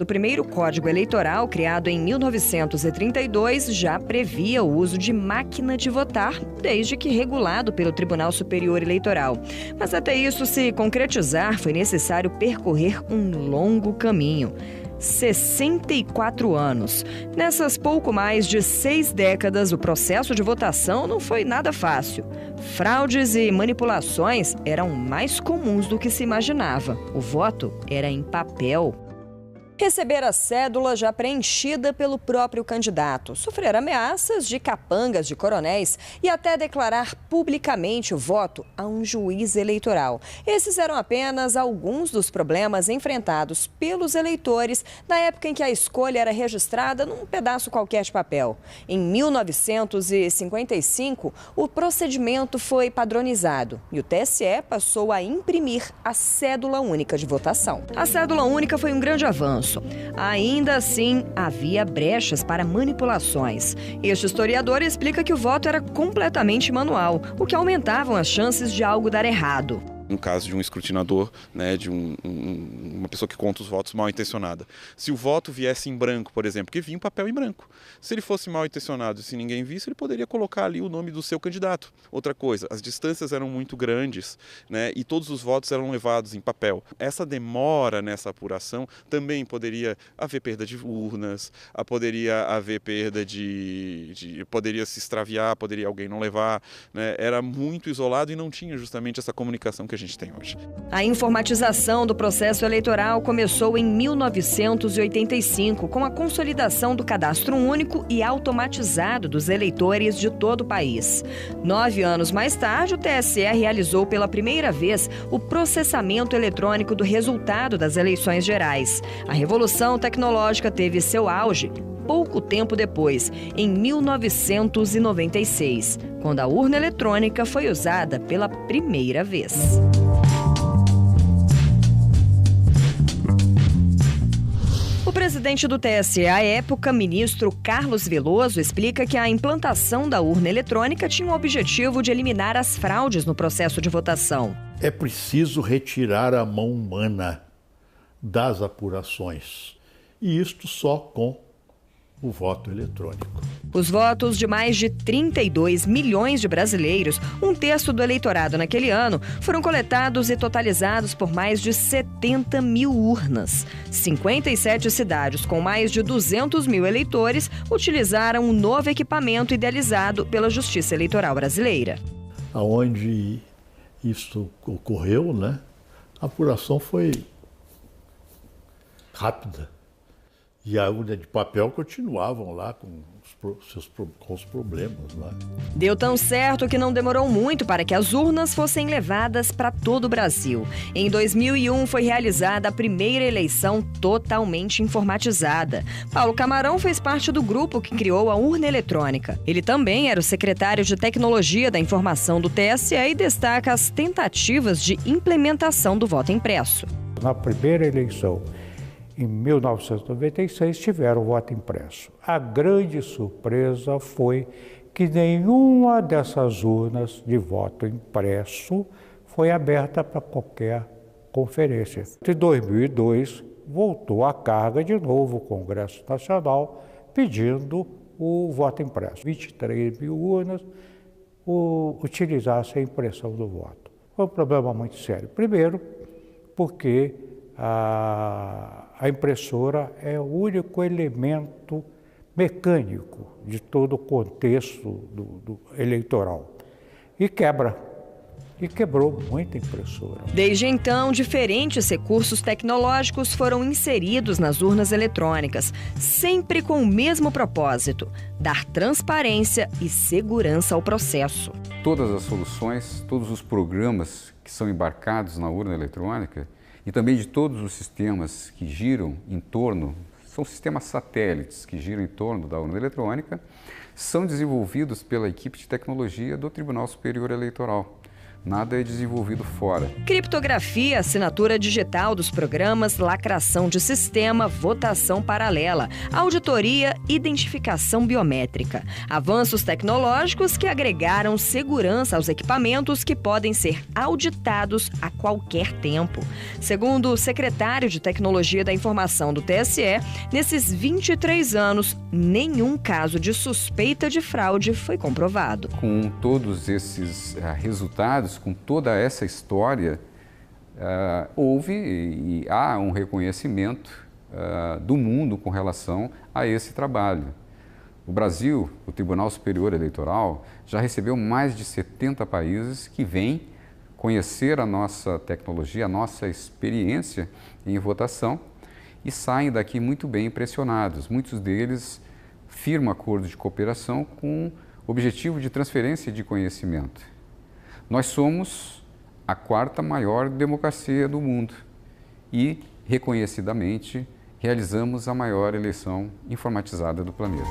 O primeiro Código Eleitoral, criado em 1932, já previa o uso de máquina de votar, desde que regulado pelo Tribunal Superior Eleitoral. Mas até isso se concretizar, foi necessário percorrer um longo caminho. 64 anos. Nessas pouco mais de 6 décadas, o processo de votação não foi nada fácil. Fraudes e manipulações eram mais comuns do que se imaginava. O voto era em papel. Receber a cédula já preenchida pelo próprio candidato, sofrer ameaças de capangas de coronéis e até declarar publicamente o voto a um juiz eleitoral. Esses eram apenas alguns dos problemas enfrentados pelos eleitores na época em que a escolha era registrada num pedaço qualquer de papel. Em 1955, o procedimento foi padronizado e o TSE passou a imprimir a cédula única de votação. A cédula única foi um grande avanço. Ainda assim, havia brechas para manipulações. Este historiador explica que o voto era completamente manual, o que aumentava as chances de algo dar errado. No caso de um escrutinador, né, de uma pessoa que conta os votos mal intencionada. Se o voto viesse em branco, por exemplo, que vinha um papel em branco. Se ele fosse mal intencionado e se ninguém visse, ele poderia colocar ali o nome do seu candidato. Outra coisa, as distâncias eram muito grandes, né, e todos os votos eram levados em papel. Essa demora nessa apuração também poderia haver perda de urnas, poderia haver perda poderia se extraviar, poderia alguém não levar, né, era muito isolado e não tinha justamente essa comunicação que a gente tem hoje. A informatização do processo eleitoral começou em 1985, com a consolidação do cadastro único e automatizado dos eleitores de todo o país. 9 anos mais tarde, o TSE realizou pela primeira vez o processamento eletrônico do resultado das eleições gerais. A revolução tecnológica teve seu auge pouco tempo depois, em 1996, quando a urna eletrônica foi usada pela primeira vez. O presidente do TSE à época, ministro Carlos Veloso, explica que a implantação da urna eletrônica tinha o objetivo de eliminar as fraudes no processo de votação. É preciso retirar a mão humana das apurações, e isto só com o voto eletrônico. Os votos de mais de 32 milhões de brasileiros, um terço do eleitorado naquele ano, foram coletados e totalizados por mais de 70 mil urnas. 57 cidades com mais de 200 mil eleitores utilizaram um novo equipamento idealizado pela Justiça Eleitoral brasileira. Aonde isso ocorreu, né? A apuração foi rápida. E a urna de papel continuavam lá com os problemas lá. Deu tão certo que não demorou muito para que as urnas fossem levadas para todo o Brasil. Em 2001 foi realizada a primeira eleição totalmente informatizada. Paulo Camarão fez parte do grupo que criou a urna eletrônica. Ele também era o secretário de Tecnologia da Informação do TSE e destaca as tentativas de implementação do voto impresso. Na primeira eleição, em 1996, tiveram voto impresso. A grande surpresa foi que nenhuma dessas urnas de voto impresso foi aberta para qualquer conferência. Em 2002, voltou à carga de novo o Congresso Nacional pedindo o voto impresso. 23 mil urnas utilizassem a impressão do voto. Foi um problema muito sério. Primeiro, porque a impressora é o único elemento mecânico de todo o contexto do eleitoral. E quebrou muita impressora. Desde então, diferentes recursos tecnológicos foram inseridos nas urnas eletrônicas, sempre com o mesmo propósito: dar transparência e segurança ao processo. Todas as soluções, todos os programas que são embarcados na urna eletrônica e também de todos os sistemas que giram em torno, são sistemas satélites que giram em torno da urna eletrônica, são desenvolvidos pela equipe de tecnologia do Tribunal Superior Eleitoral. Nada é desenvolvido fora. Criptografia, assinatura digital dos programas, lacração de sistema, votação paralela, auditoria, identificação biométrica. Avanços tecnológicos que agregaram segurança aos equipamentos que podem ser auditados a qualquer tempo. Segundo o secretário de Tecnologia da Informação do TSE, nesses 23 anos, nenhum caso de suspeita de fraude foi comprovado. Com todos esses resultados, com toda essa história, houve e há um reconhecimento do mundo com relação a esse trabalho. O Brasil, o Tribunal Superior Eleitoral, já recebeu mais de 70 países que vêm conhecer a nossa tecnologia, a nossa experiência em votação e saem daqui muito bem impressionados. Muitos deles firmam acordos de cooperação com o objetivo de transferência de conhecimento. Nós somos a 4ª maior democracia do mundo e, reconhecidamente, realizamos a maior eleição informatizada do planeta.